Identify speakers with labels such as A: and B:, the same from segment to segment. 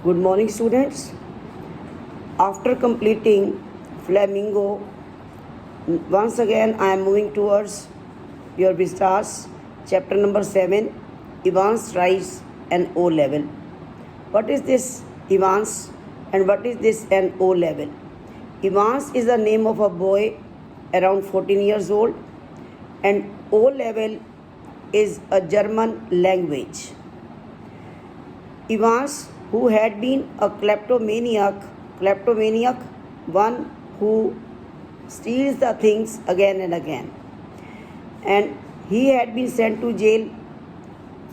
A: Good morning, students. After completing Flamingo, once again I am moving towards your Vistas, chapter number 7, Evans Rise and O level. What is this Evans and what is this an O level? Evans is the name of a boy around 14 years old, and O level is a German language. Evans, who had been a kleptomaniac, one who steals the things again and again, and he had been sent to jail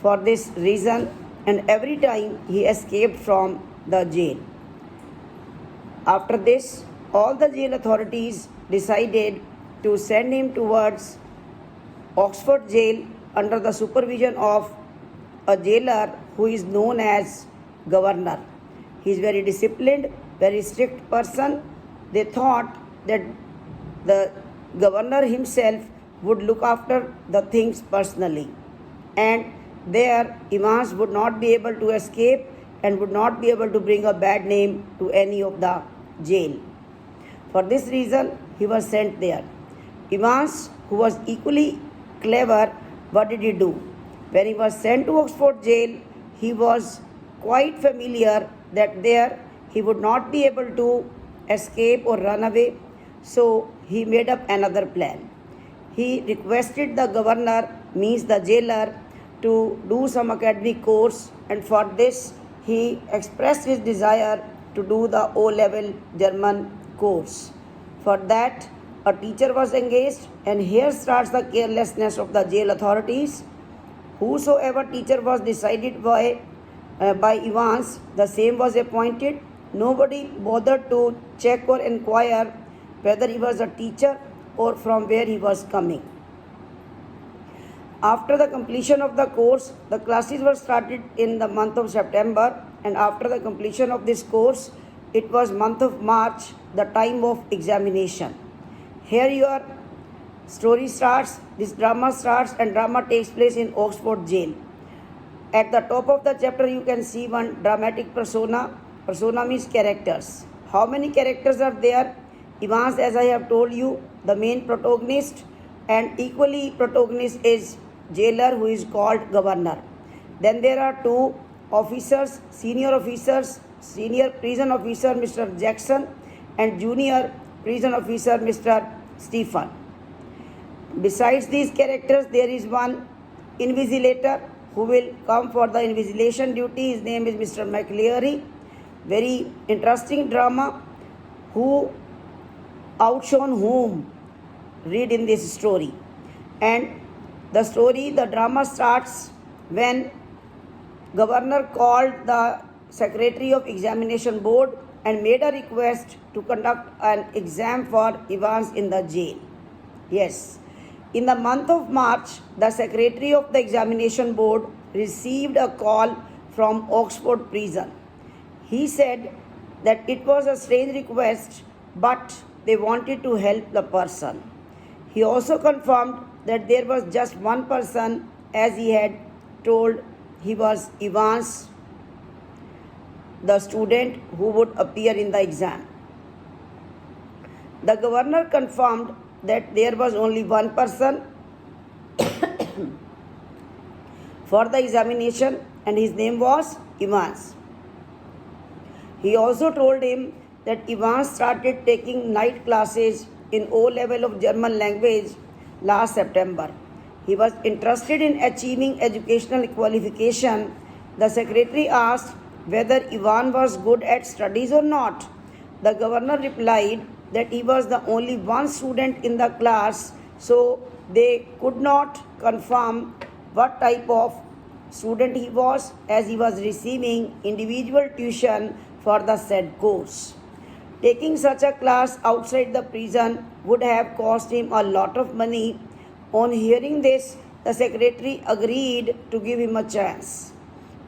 A: for this reason, and every time he escaped from the jail. After this, all the jail authorities decided to send him towards Oxford jail under the supervision of a jailer who is known as governor. He is very disciplined, very strict person. They thought that the governor himself would look after the things personally, and there Evans would not be able to escape and would not be able to bring a bad name to any of the jail. For this reason, he was sent there. Evans, who was equally clever, what did he do? When he was sent to Oxford jail, he was quite familiar that there he would not be able to escape or run away. So he made up another plan. He requested the governor, means the jailer, to do some academic course, and for this he expressed his desire to do the O-level German course. For that, a teacher was engaged, and here starts the carelessness of the jail authorities. Whosoever teacher was decided by Evans, the same was appointed. Nobody bothered to check or inquire whether he was a teacher or from where he was coming. After the completion of the course, the classes were started in the month of September, and after the completion of this course, it was month of March, the time of examination. Here your story starts, this drama starts, and drama takes place in Oxford jail. At the top of the chapter, you can see one dramatic persona. Persona means characters. How many characters are there? Evans, as I have told you, the main protagonist, and equally protagonist is jailer, who is called governor. Then there are two officers, senior prison officer Mr. Jackson, and junior prison officer Mr. Stephen. Besides these characters, there is one invigilator who will come for the invigilation duty. His name is Mr. McLeary. Very interesting drama. Who outshone whom? Read in this story. And the drama starts when governor called the secretary of examination board and made a request to conduct an exam for Evans in the jail. Yes. In the month of March, the secretary of the examination board received a call from Oxford prison. He said that it was a strange request, but they wanted to help the person. He also confirmed that there was just one person, as he had told he was Evans, the student who would appear in the exam. The governor confirmed that there was only one person for the examination, and his name was Evans. He also told him that Evans started taking night classes in O level of German language last September. He was interested in achieving educational qualification. The secretary asked whether Evans was good at studies or not. The governor replied that he was the only one student in the class, so they could not confirm what type of student he was, as he was receiving individual tuition for the said course. Taking such a class outside the prison would have cost him a lot of money. On hearing this, the secretary agreed to give him a chance.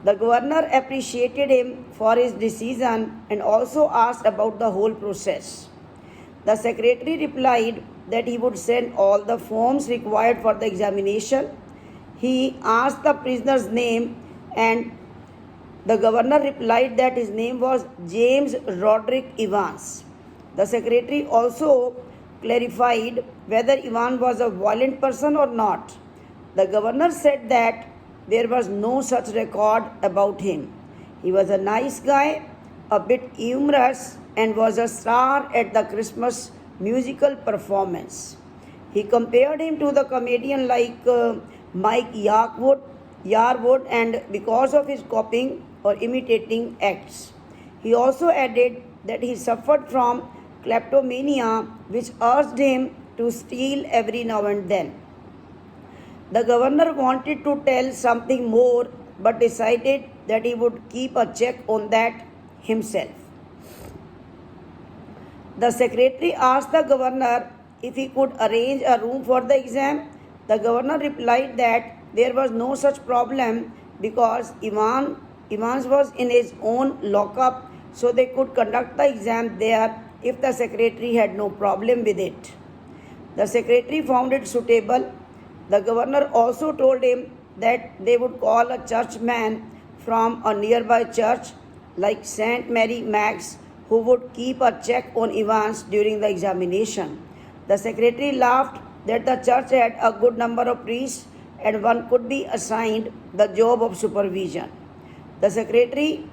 A: The governor appreciated him for his decision and also asked about the whole process. The secretary replied that he would send all the forms required for the examination. He asked the prisoner's name and The governor replied that his name was James Roderick Evans. The secretary also clarified whether Evans was a violent person or not. The governor said that there was no such record about him. He was a nice guy, a bit humorous, and was a star at the Christmas musical performance. He compared him to the comedian like Mike Yarwood, and because of his copying or imitating acts. He also added that he suffered from kleptomania, which urged him to steal every now and then. The governor wanted to tell something more but decided that he would keep a check on that himself. The secretary asked the governor if he could arrange a room for the exam. The governor replied that there was no such problem because Evans was in his own lockup, so they could conduct the exam there if the secretary had no problem with it. The secretary found it suitable. The governor also told him that they would call a churchman from a nearby church like St. Mary Mag's who would keep a check on Evans during the examination. The secretary laughed that the church had a good number of priests and one could be assigned the job of supervision. The secretary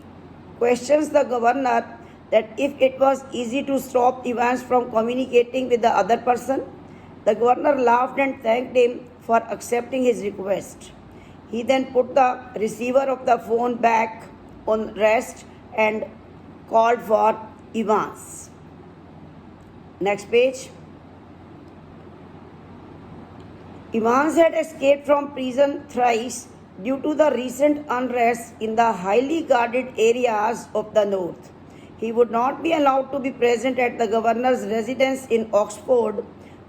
A: questions the governor that if it was easy to stop Evans from communicating with the other person. The governor laughed and thanked him for accepting his request. He then put the receiver of the phone back on rest and called for Evans. Next page. Evans had escaped from prison thrice due to the recent unrest in the highly guarded areas of the north. He would not be allowed to be present at the governor's residence in Oxford.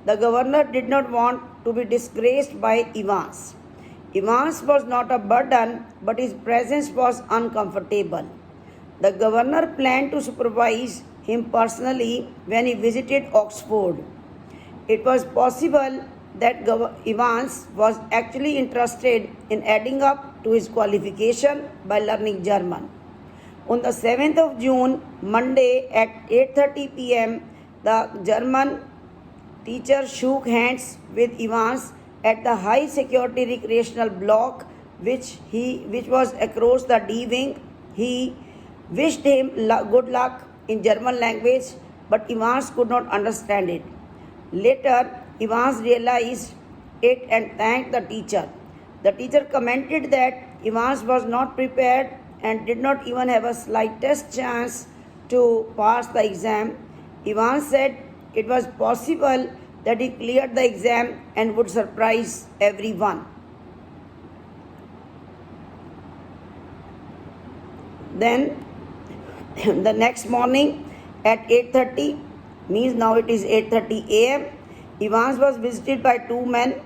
A: The governor did not want to be disgraced by Evans. Evans was not a burden, but his presence was uncomfortable. The governor planned to supervise him personally when he visited Oxford. It was possible that Evans was actually interested in adding up to his qualification by learning German. On the 7th of June, Monday at 8:30 p.m., the German teacher shook hands with Evans at the high security recreational block which was across the D wing. He wished him good luck in German language, but Evans could not understand it. Later, Evans realized it and thanked the teacher. The teacher commented that Evans was not prepared and did not even have a slightest chance to pass the exam. Evans said it was possible that he cleared the exam and would surprise everyone. Then the next morning at 8:30, means now it is 8:30 a.m., Evans was visited by two men.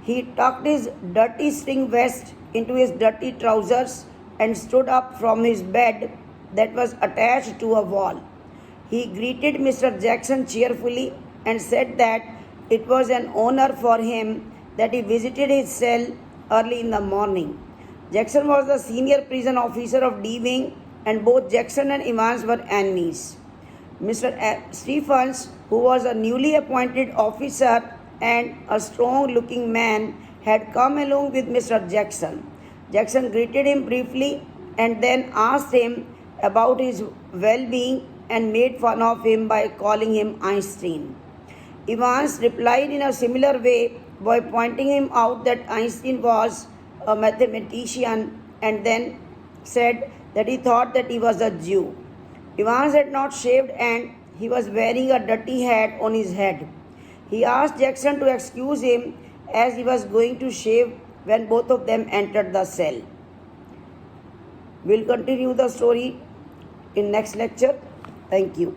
A: He tucked his dirty string vest into his dirty trousers and stood up from his bed that was attached to a wall. He greeted Mr. Jackson cheerfully and said that it was an honor for him that he visited his cell early in the morning. Jackson was the senior prison officer of D Wing, and both Jackson and Evans were enemies. Mr. Stephens, who was a newly appointed officer and a strong-looking man, had come along with Mr. Jackson. Jackson greeted him briefly and then asked him about his well-being and made fun of him by calling him Einstein. Evans replied in a similar way by pointing him out that Einstein was a mathematician and then said that he thought that he was a Jew. Evans had not shaved and he was wearing a dirty hat on his head. He asked Jackson to excuse him as he was going to shave when both of them entered the cell. We'll continue the story in next lecture. Thank you.